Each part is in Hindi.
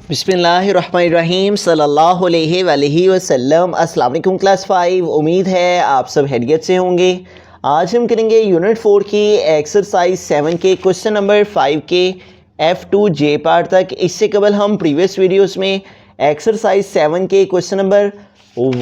बिस्मिल्लाहिर्रहमानिर्रहीम सल्लल्लाहु अलैहि वसल्लम। अस्सलाम वालेकुम क्लास 5। उम्मीद है आप सब खैरियत से होंगे। आज हम करेंगे यूनिट 4 की एक्सरसाइज 7 के क्वेश्चन नंबर 5 के F to J पार्ट तक। इससे कबल हम प्रीवियस वीडियोस में एक्सरसाइज 7 के क्वेश्चन नंबर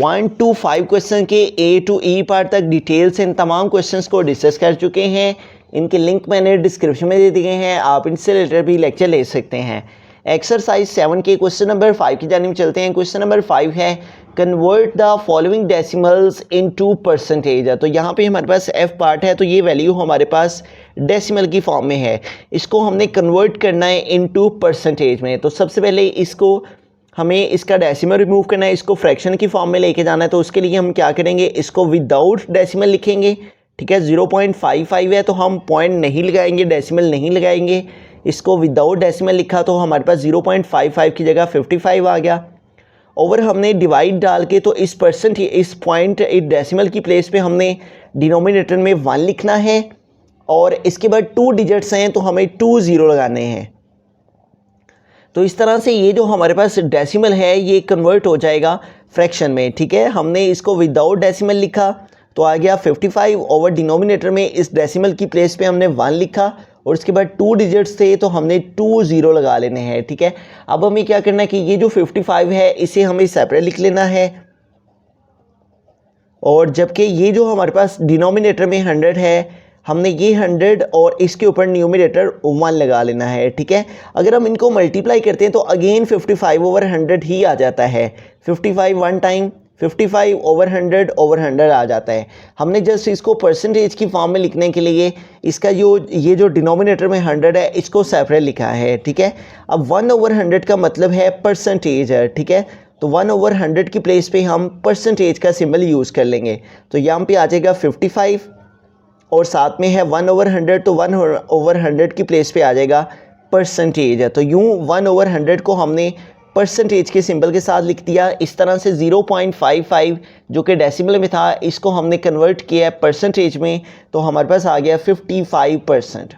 1 to 5 क्वेश्चन के A to E पार्ट तक डिटेल से इन तमाम क्वेश्चंस को डिस्कस कर चुके हैं। इनके लिंक मैंने डिस्क्रिप्शन में दे दिए हैं, आप इनसे रिलेटेड भी लेक्चर ले सकते हैं। एक्सरसाइज 7 के क्वेश्चन नंबर 5 की जानिब चलते हैं। क्वेश्चन नंबर 5 है convert the following decimals into percentage. तो यहाँ पे हमारे पास F पार्ट है, तो ये वैल्यू हमारे पास डेसिमल की फॉर्म में है। इसको हमने कन्वर्ट करना है इनटू परसेंटेज में। तो सबसे पहले इसको हमें इसका डेसिमल रिमूव करना है, इसको फ्रैक्शन की फॉर्म में लेके जाना है। तो उसके लिए हम क्या करेंगे, इसको विदाउट डेसिमल लिखेंगे। ठीक है, 0.55 है तो हम पॉइंट नहीं लगाएंगे, डेसिमल नहीं लगाएंगे। इसको विदाउट डेसिमल लिखा तो हमारे पास 0.55 की जगह 55 आ गया। ओवर हमने डिवाइड डाल के तो इस परसेंट इस पॉइंट डेसिमल की प्लेस पे हमने डिनोमिनेटर में 1 लिखना है और इसके बाद 2 डिजिट्स हैं तो हमें 2 0 लगाने हैं। तो इस तरह से ये जो हमारे पास डेसिमल है ये कन्वर्ट हो जाएगा फ्रैक्शन में। ठीक है, हमने इसको विदाउट डेसिमल लिखा तो आ गया 55। ओवर डिनोमिनेटर में इस डेसिमल की प्लेस पे हमने 1 लिखा और उसके बाद 2 डिजिट्स थे तो हमने 2 0 लगा लेने हैं। ठीक है, अब हमें क्या करना है कि ये जो 55 है इसे हमें सेपरेट लिख लेना है, और जबकि ये जो हमारे पास डिनोमिनेटर में 100 है हमने ये 100 और इसके ऊपर न्यूमरेटर 1 लगा लेना है। ठीक है, अगर हम इनको मल्टीप्लाई करते हैं तो अगेन 55 ओवर 100 ही आ जाता है। 55 1 टाइम 55 ओवर 100 आ जाता है। हमने जस्ट इसको परसेंटेज की फॉर्म में लिखने के लिए इसका ये जो डिनोमिनेटर में 100 है इसको सेपरेट लिखा है। ठीक है, अब 1 ओवर 100 का मतलब है परसेंटेज है। ठीक है, तो 1 ओवर 100 की प्लेस पे हम परसेंटेज का सिंबल यूज़ कर लेंगे। तो यहाँ पे आ जाएगा 55 और साथ में है 1 ओवर 100, तो 1 ओवर 100 की प्लेस पे आ जाएगा परसेंटेज है। तो यूँ 1 ओवर 100 को हमने परसेंटेज के सिंबल के साथ लिख दिया। इस तरह से 0.55 जो कि डेसिमल में था इसको हमने कन्वर्ट किया परसेंटेज में, तो हमारे पास आ गया 55%।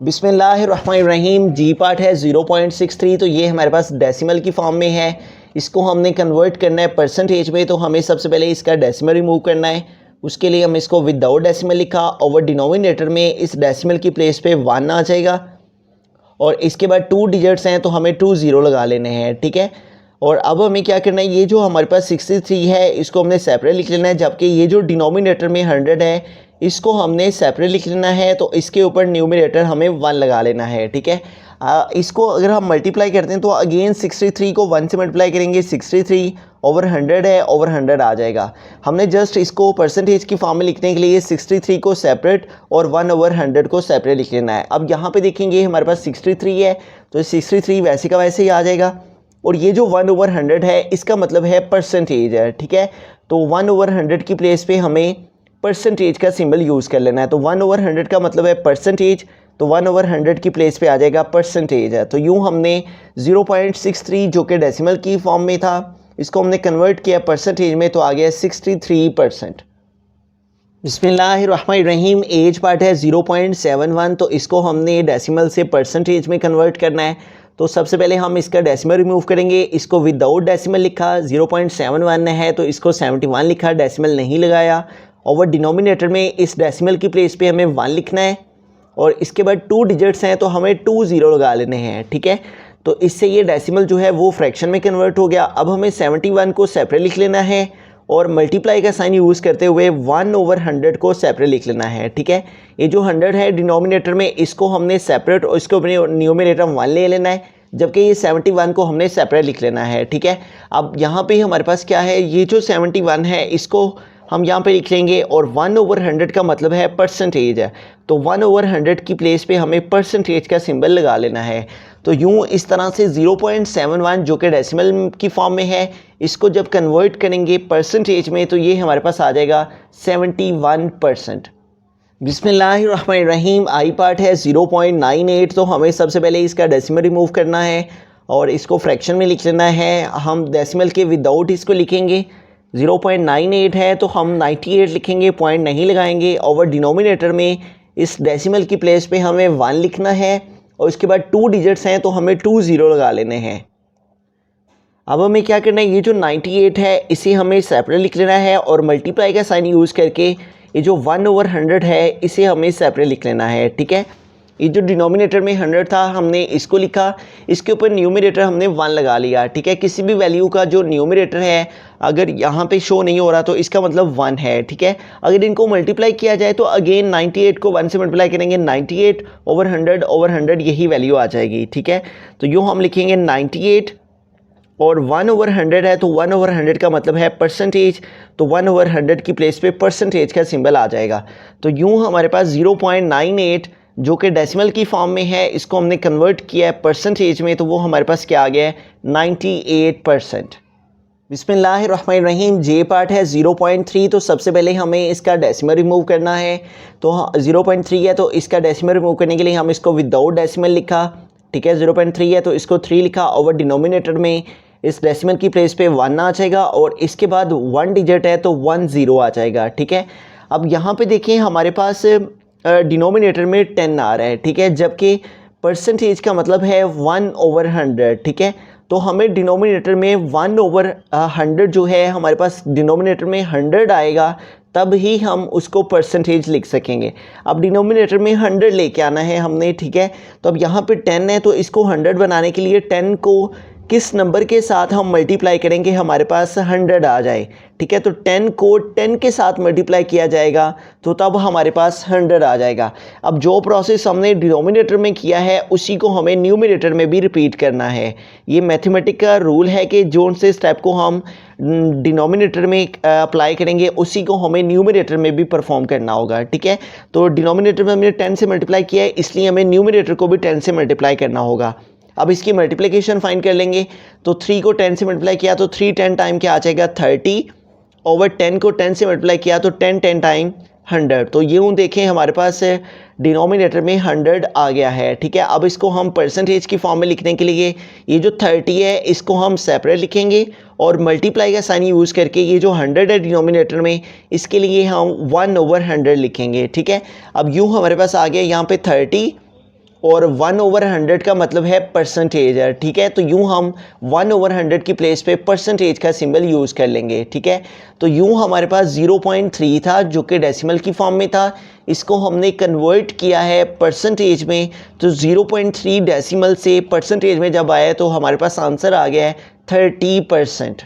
बिस्मिल्लाहिर्रहमानिर्रहीम। जी पार्ट है 0.63, तो ये हमारे पास डेसिमल की फॉर्म में है। इसको हमने कन्वर्ट करना है परसेंटेज में, तो हमें सबसे पहले इसका डेसिमल रिमूव करना है। उसके लिए हम इसको विदाउट डेसिमल लिखा, ओवर डिनोमिनेटर में इस डेसिमल की प्लेस पे 1 आ जाएगा और इसके बाद 2 डिजिट्स हैं तो हमें 2 0 लगा लेने हैं। ठीक है, और अब हमें क्या करना है, ये जो हमारे पास 63 है इसको हमने सेपरेट लिख लेना है, जबकि ये जो डिनोमिनेटर में 100 है इसको हमने सेपरेट लिख लेना है। तो इसके ऊपर न्यूमरेटर हमें 1 लगा लेना है। ठीक है, इसको अगर हम मल्टीप्लाई करते हैं तो अगेन 63 को 1 से मल्टीप्लाई करेंगे, 63 ओवर 100 है, ओवर 100 आ जाएगा। हमने जस्ट इसको परसेंटेज की फॉर्म में लिखने के लिए 63 को सेपरेट और 1 ओवर 100 को सेपरेट लिख लेना है। अब यहाँ पे देखेंगे हमारे पास 63 है तो 63 वैसे का वैसे ही आ जाएगा, और ये जो 1 ओवर 100 है इसका मतलब है परसेंटेज है। ठीक है, तो 1 ओवर 100 की प्लेस पे हमें परसेंटेज का सिंबल यूज़ कर लेना है। तो 1 ओवर 100 का मतलब है परसेंटेज, तो 1 ओवर 100 की प्लेस पे आ जाएगा परसेंटेज है। तो यूँ हमने 0.63 जो कि डेसिमल की फॉर्म में था इसको हमने कन्वर्ट किया परसेंटेज में, तो आ गया 63%। बिस्मिल्लाहिर्रहमानिर्रहीम। एज पार्ट है 0.71, तो इसको हमने डेसिमल से परसेंटेज में कन्वर्ट करना है। तो सबसे पहले हम इसका डेसिमल रिमूव करेंगे। इसको विदाउट डेसिमल लिखा, 0.71 है तो इसको 71 लिखा, डेसिमल नहीं लगाया। ओवर डिनोमिनेटर में इस डेसिमल की प्लेस पे हमें 1 लिखना है और इसके बाद 2 डिजिट्स हैं तो हमें 2 0 लगा लेने हैं। ठीक है, तो इससे ये डेसिमल जो है वो फ्रैक्शन में कन्वर्ट हो गया। अब हमें 71 को सेपरेट लिख लेना है और मल्टीप्लाई का साइन यूज़ करते हुए 1 ओवर 100 को सेपरेट लिख लेना है। ठीक है, ये जो 100 है डिनोमिनेटर में इसको हमने सेपरेट और इसको अपने न्यूमरेटर 1 ले लेना है, जबकि ये 71 को हमने सेपरेट लिख लेना है। ठीक है, अब यहाँ पे हमारे पास क्या है, ये जो 71 है इसको हम यहाँ पे लिख लेंगे और 1 ओवर 100 का मतलब है परसेंटेज है, तो 1 ओवर 100 की प्लेस पे हमें परसेंटेज का सिंबल लगा लेना है। तो यूँ इस तरह से 0.71 जो कि डेसिमल की फॉर्म में है इसको जब कन्वर्ट करेंगे परसेंटेज में तो ये हमारे पास आ जाएगा 71%। बिस्मिल्लाहिर्रहमानिर्रहीम। आई पार्ट है 0.98, तो हमें सबसे पहले इसका डेसिमल रिमूव करना है और इसको फ्रैक्शन में लिख लेना है। हम डेसिमल के विदाउट इसको लिखेंगे, 0.98 है तो हम 98 लिखेंगे, पॉइंट नहीं लगाएंगे। ओवर डिनोमिनेटर में इस डेसिमल की प्लेस पे हमें 1 लिखना है और इसके बाद 2 डिजिट्स हैं तो हमें 2 0 लगा लेने हैं। अब हमें क्या करना है, ये जो 98 है इसे हमें सेपरेट लिख लेना है और मल्टीप्लाई का साइन यूज़ करके ये जो 1/100 है इसे हमें सेपरेट लिख लेना है। ठीक है, ये जो डिनोमिनेटर में 100 था हमने इसको लिखा, इसके ऊपर न्यूमरेटर हमने 1 लगा लिया। ठीक है, किसी भी वैल्यू का जो न्यूमरेटर है अगर यहाँ पे शो नहीं हो रहा तो इसका मतलब 1 है। ठीक है, अगर इनको मल्टीप्लाई किया जाए तो अगेन 98 को 1 से मल्टीप्लाई करेंगे, 98/100 यही वैल्यू आ जाएगी। ठीक है, तो यूँ हम लिखेंगे 98 और 1/100 है तो 1/100 का मतलब है परसेंटेज, तो 1/100 की प्लेस पे परसेंटेज का सिंबल आ जाएगा। तो यूँ हमारे पास 0.98 जो कि डेसिमल की फॉर्म में है इसको हमने कन्वर्ट किया है परसेंटेज में, तो वो हमारे पास क्या आ गया है 98%। बिस्मिल्लाहिर्रहमानिर्रहीम, जे पार्ट है 0.3, तो सबसे पहले हमें इसका डेसिमल रिमूव करना है। तो 0.3 है तो इसका डेसिमल रिमूव करने के लिए हम इसको विदाउट डेसिमल लिखा। ठीक है, 0.3 है तो इसको 3 लिखा, ओवर डिनोमिनेटर में इस डेसिमल की प्लेस पे 1 आ जाएगा और इसके बाद 1 डिजिट है तो 1 0 आ जाएगा। ठीक है, अब यहाँ पे देखिए हमारे पास डिनोमिनेटर में 10 आ रहा है। ठीक है, जबकि परसेंटेज का मतलब है 1/100। ठीक है, तो हमें डिनोमिनेटर में 1/100 जो है हमारे पास डिनोमिनेटर में 100 आएगा तब ही हम उसको परसेंटेज लिख सकेंगे। अब डिनोमिनेटर में 100 लेके आना है हमने। ठीक है, तो अब यहाँ पे 10 है तो इसको 100 बनाने के लिए 10 को किस नंबर के साथ हम मल्टीप्लाई करेंगे हमारे पास 100 आ जाए। ठीक है, तो 10 को 10 के साथ मल्टीप्लाई किया जाएगा तो तब हमारे पास 100 आ जाएगा। अब जो प्रोसेस हमने डिनोमिनेटर में किया है उसी को हमें न्यूमरेटर में भी रिपीट करना है। ये मैथमेटिक का रूल है कि जो से स्टेप को हम डिनोमिनेटर में अप्लाई करेंगे उसी को हमें न्यूमरेटर में भी परफॉर्म करना होगा। ठीक है, तो डिनोमिनेटर में हमने 10 से मल्टीप्लाई किया है इसलिए हमें न्यूमरेटर को भी 10 से मल्टीप्लाई करना होगा। अब इसकी मल्टीप्लिकेशन फाइंड कर लेंगे, तो 3 को 10 से मल्टीप्लाई किया तो 3 10 टाइम क्या आ जाएगा 30, ओवर 10 को 10 से मल्टीप्लाई किया तो 10 10 टाइम 100। तो यूँ देखें हमारे पास डिनोमिनेटर में 100 आ गया है। ठीक है, अब इसको हम परसेंटेज की फॉर्म में लिखने के लिए ये जो 30 है इसको हम सेपरेट लिखेंगे और मल्टीप्लाई का साइन यूज़ करके ये जो 100 है डिनोमिनेटर में इसके लिए हम 1/100 लिखेंगे। ठीक है, अब यूँ हमारे पास आ गया यहाँ पे 30 और 1/100 का मतलब है परसेंटेज है। ठीक है, तो यूँ हम 1/100 की प्लेस पे परसेंटेज का सिंबल यूज़ कर लेंगे। ठीक है, तो यूँ हमारे पास 0.3 था जो कि डेसिमल की फॉर्म में था, इसको हमने कन्वर्ट किया है परसेंटेज में, तो 0.3 डेसिमल से परसेंटेज में जब आया तो हमारे पास आंसर आ गया है 30%।